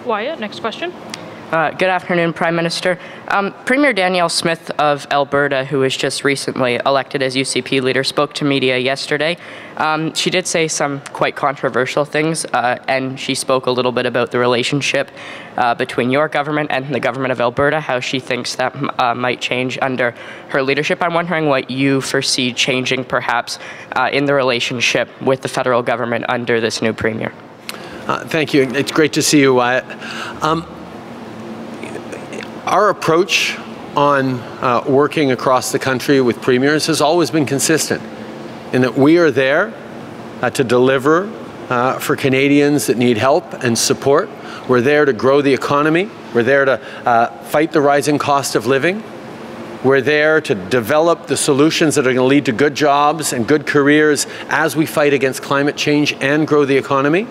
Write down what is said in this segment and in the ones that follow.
Wyatt, next question. Good afternoon, Prime Minister. Premier Danielle Smith of Alberta, who was just recently elected as UCP leader, spoke to media yesterday. She did say some quite controversial things, and she spoke a little bit about the relationship between your government and the government of Alberta, how she thinks that might change under her leadership. I'm wondering what you foresee changing, perhaps, in the relationship with the federal government under this new premier. Thank you. It's great to see you, Wyatt. Our approach on working across the country with premiers has always been consistent in that we are there to deliver for Canadians that need help and support. We're there to grow the economy. We're there to fight the rising cost of living. We're there to develop the solutions that are going to lead to good jobs and good careers as we fight against climate change and grow the economy.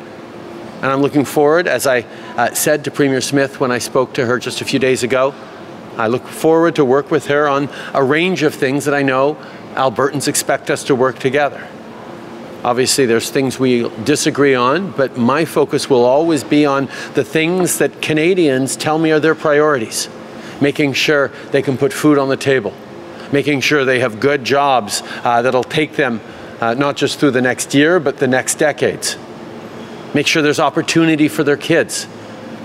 And I'm looking forward, as I said to Premier Smith when I spoke to her just a few days ago, I look forward to work with her on a range of things that I know Albertans expect us to work together. Obviously, there's things we disagree on, but my focus will always be on the things that Canadians tell me are their priorities. Making sure they can put food on the table, making sure they have good jobs that'll take them not just through the next year, but the next decades. Make sure there's opportunity for their kids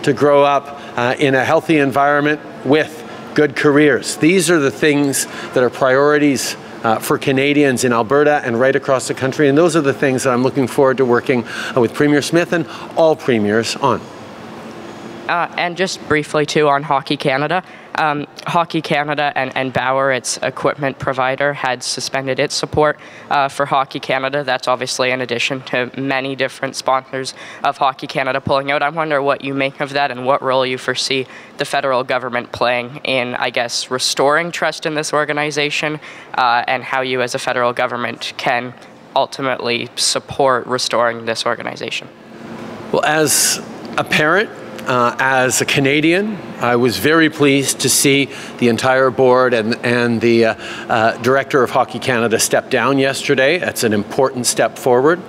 to grow up in a healthy environment with good careers. These are the things that are priorities for Canadians in Alberta and right across the country, and those are the things that I'm looking forward to working with Premier Smith and all premiers on. And just briefly, too, on Hockey Canada. Hockey Canada and Bauer, its equipment provider, had suspended its support for Hockey Canada. That's obviously in addition to many different sponsors of Hockey Canada pulling out. I wonder what you make of that and what role you foresee the federal government playing in, I guess, restoring trust in this organization, and how you as a federal government can ultimately support restoring this organization. Well, as a parent, as a Canadian, I was very pleased to see the entire board and the director of Hockey Canada step down yesterday. That's an important step forward.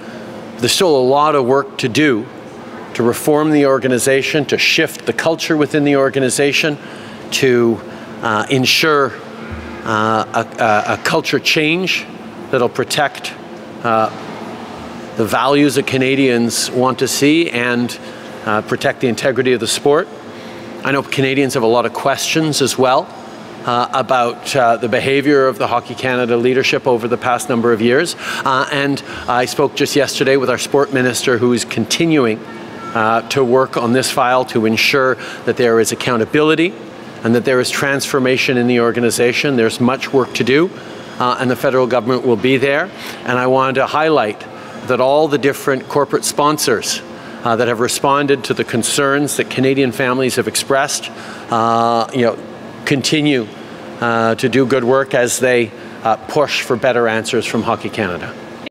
There's still a lot of work to do to reform the organization, to shift the culture within the organization, to ensure a culture change that'll protect the values that Canadians want to see and protect the integrity of the sport. I know Canadians have a lot of questions as well about the behavior of the Hockey Canada leadership over the past number of years. And I spoke just yesterday with our sport minister, who is continuing to work on this file to ensure that there is accountability and that there is transformation in the organization. There's much work to do, and the federal government will be there. And I wanted to highlight that all the different corporate sponsors that have responded to the concerns that Canadian families have expressed, continue to do good work as they push for better answers from Hockey Canada.